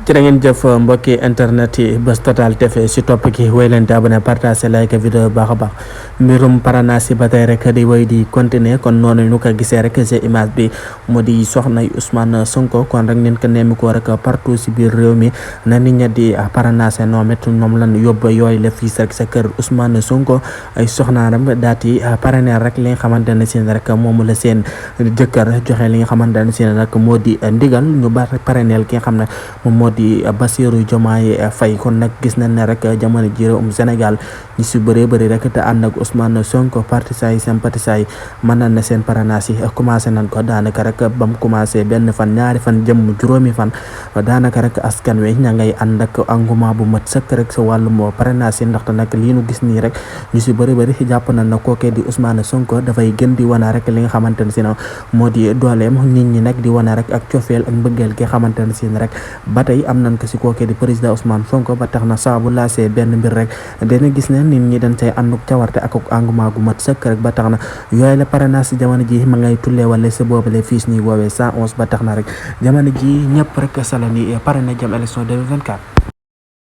jërë ngeen jëf mbokki internet yi Buzz Total TV si topp gi wéy leen di abonné partage like vidéo baax a baax mbirum parrainage yi ba tey rek di wéy di continuer kon noonu ñu ko gisee rek ci image bi mu di soxnay Ousmane Sonko kon rek nin ko nemmi ko rek partout si biir réew mi na nit ña di parrainage noomet ñoom lan yóbbu yooyu la fii rek sa kër Ousmane Sonko ay soxnaaram daati parrainer rek li nga xamante ne seen rek moom la seen jëkkër joxe li nga xamante ne seen rek moo di ndigal ñu ba parrainer ki nga xam ne moom moo di Bassirou Diomaye Faye kon nag gis nañ ne rek jamono ji réewum Sénégal ñi si bëree bëri rek te ànd ak Ousmane Sonko partisans yi sympathisants yi mën nañ na seen parrainage yi commencé nañ ko daanaka rek bam commencé benn fan ñaari fan jëm juróomi fan daanaka rek askan wi ña ngay ànd ak engouement bu mat sëkk rek sa wàllum parrainage yi ndaxte nag lii nu gis nii rek ñu si bëri bëri jàpp nañ na kookee di Ousmane Sonko dafay gën di wane rek li nga xamante ne si na moo di dooleem nit ñi nag di wane rek ak cofeel ak mbëggeel ki xamante ne si rek ba tey am nañ ko si kookee di président Ousmane Sonko ba tax na saa bu laasee benn mbir rek dana gis ne nit ñi dañ say ànduk cawarte ak engouement gu mat sëkk rek ba tax na yooyu la parrainage si jamono ji ma ngay tullee wala sa boobale fiis ñuy woowee 111 ba tax na rek jamono ji ñëpp rek sala ni parrainé jëm élection 2024